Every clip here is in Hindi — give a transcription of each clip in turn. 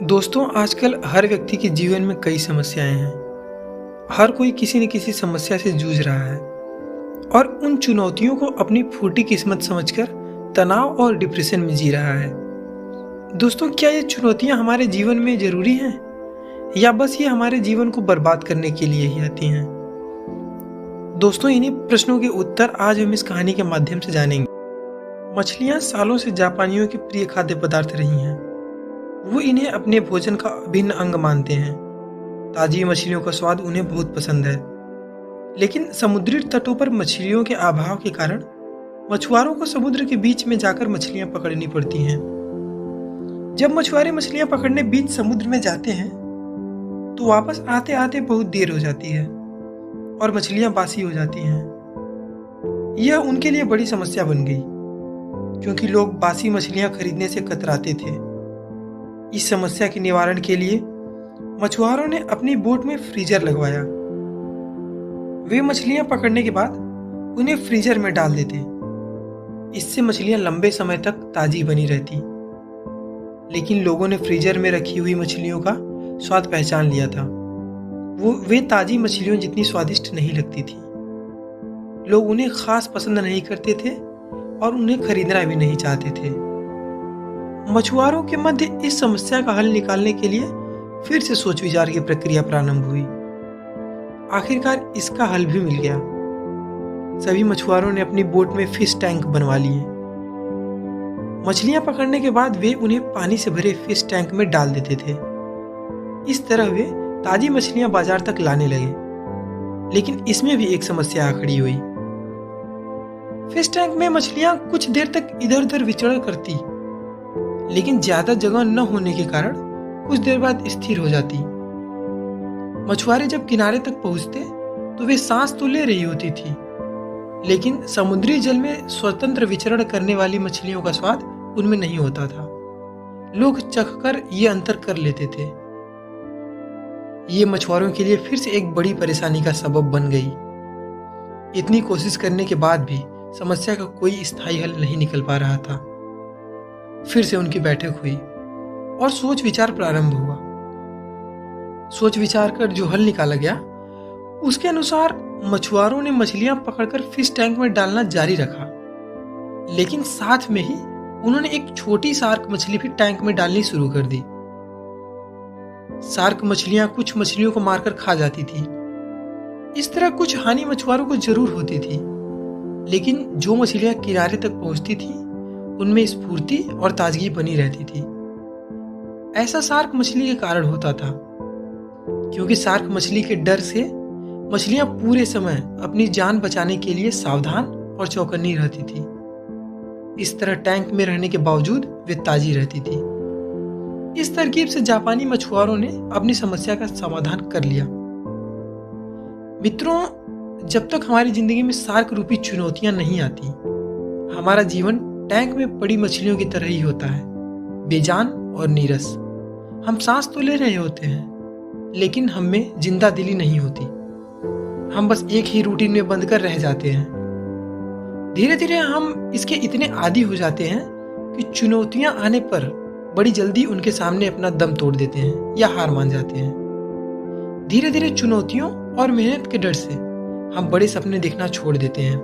दोस्तों, आजकल हर व्यक्ति के जीवन में कई समस्याएं हैं। हर कोई किसी न किसी समस्या से जूझ रहा है और उन चुनौतियों को अपनी फूटी किस्मत समझकर तनाव और डिप्रेशन में जी रहा है। दोस्तों, क्या ये चुनौतियां हमारे जीवन में ज़रूरी हैं या बस ये हमारे जीवन को बर्बाद करने के लिए ही आती हैं? दोस्तों, इन्हीं प्रश्नों के उत्तर आज हम इस कहानी के माध्यम से जानेंगे। मछलियाँ सालों से जापानियों के प्रिय खाद्य पदार्थ रही हैं। वो इन्हें अपने भोजन का अभिन्न अंग मानते हैं। ताजी मछलियों का स्वाद उन्हें बहुत पसंद है, लेकिन समुद्री तटों पर मछलियों के अभाव के कारण मछुआरों को समुद्र के बीच में जाकर मछलियां पकड़नी पड़ती हैं। जब मछुआरे मछलियां पकड़ने बीच समुद्र में जाते हैं तो वापस आते आते बहुत देर हो जाती है और मछलियां बासी हो जाती हैं। यह उनके लिए बड़ी समस्या बन गई, क्योंकि लोग बासी मछलियां खरीदने से कतराते थे। इस समस्या के निवारण के लिए मछुआरों ने अपनी बोट में फ्रीजर लगवाया। वे मछलियां पकड़ने के बाद उन्हें फ्रीजर में डाल देते। इससे मछलियां लंबे समय तक ताजी बनी रहती। लेकिन लोगों ने फ्रीजर में रखी हुई मछलियों का स्वाद पहचान लिया था। वे ताजी मछलियों जितनी स्वादिष्ट नहीं लगती थी। लोग उन्हें खास पसंद नहीं करते थे और उन्हें खरीदना भी नहीं चाहते थे। मछुआरों के मध्य इस समस्या का हल निकालने के लिए फिर से सोच विचार की प्रक्रिया प्रारंभ हुई। आखिरकार इसका हल भी मिल गया। सभी मछुआरों ने अपनी बोट में फिश टैंक बनवा लिए। मछलियां पकड़ने के बाद वे उन्हें पानी से भरे फिश टैंक में डाल देते थे। इस तरह वे ताजी मछलियां बाजार तक लाने लगे। लेकिन इसमें भी एक समस्या आ खड़ी हुई। फिश टैंक में मछलियां कुछ देर तक इधर उधर विचरण करती, लेकिन ज्यादा जगह न होने के कारण कुछ देर बाद स्थिर हो जाती। मछुआरे जब किनारे तक पहुंचते तो वे सांस तो ले रही होती थी, लेकिन समुद्री जल में स्वतंत्र विचरण करने वाली मछलियों का स्वाद उनमें नहीं होता था। लोग चखकर ये अंतर कर लेते थे। ये मछुआरों के लिए फिर से एक बड़ी परेशानी का सबब बन गई। इतनी कोशिश करने के बाद भी समस्या का कोई स्थायी हल नहीं निकल पा रहा था। फिर से उनकी बैठक हुई और सोच विचार प्रारंभ हुआ। सोच विचार कर जो हल निकाला गया, उसके अनुसार मछुआरों ने मछलियां पकड़कर फिश टैंक में डालना जारी रखा, लेकिन साथ में ही उन्होंने एक छोटी शार्क मछली भी टैंक में डालनी शुरू कर दी। शार्क मछलियां कुछ मछलियों को मारकर खा जाती थी। इस तरह कुछ हानि मछुआरों को जरूर होती थी, लेकिन जो मछलियां किनारे तक पहुंचती थी उनमें स्फूर्ति और ताजगी बनी रहती थी। ऐसा शार्क मछली के कारण होता था, क्योंकि शार्क मछली के डर से मछलियां पूरे समय अपनी जान बचाने के लिए सावधान और चौकन्नी रहती थी। इस तरह टैंक में रहने के बावजूद वे ताजी रहती थी। इस तरकीब से जापानी मछुआरों ने अपनी समस्या का समाधान कर लिया। मित्रों, जब तक हमारी जिंदगी में शार्क रूपी चुनौतियां नहीं आती, हमारा जीवन टैंक में पड़ी मछलियों की तरह ही होता है, बेजान और नीरस। हम सांस तो ले रहे होते हैं, लेकिन हम में जिंदा दिली नहीं होती। हम बस एक ही रूटीन में बंद कर रह जाते हैं। धीरे धीरे हम इसके इतने आदी हो जाते हैं कि चुनौतियां आने पर बड़ी जल्दी उनके सामने अपना दम तोड़ देते हैं या हार मान जाते हैं। धीरे धीरे चुनौतियों और मेहनत के डर से हम बड़े सपने देखना छोड़ देते हैं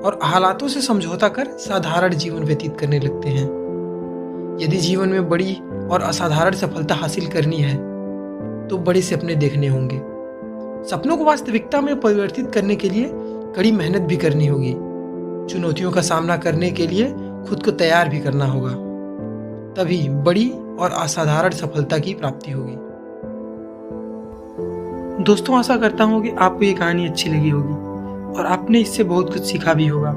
और हालातों से समझौता कर साधारण जीवन व्यतीत करने लगते हैं। यदि जीवन में बड़ी और असाधारण सफलता हासिल करनी है तो बड़े सपने देखने होंगे। सपनों को वास्तविकता में परिवर्तित करने के लिए कड़ी मेहनत भी करनी होगी। चुनौतियों का सामना करने के लिए खुद को तैयार भी करना होगा। तभी बड़ी और असाधारण सफलता की प्राप्ति होगी। दोस्तों, आशा करता हूँ कि आपको ये कहानी अच्छी लगी होगी और आपने इससे बहुत कुछ सीखा भी होगा।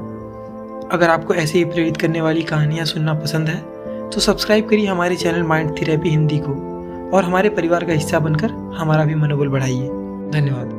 अगर आपको ऐसे ही प्रेरित करने वाली कहानियाँ सुनना पसंद है तो सब्सक्राइब करिए हमारे चैनल माइंड थेरेपी हिंदी को और हमारे परिवार का हिस्सा बनकर हमारा भी मनोबल बढ़ाइए। धन्यवाद।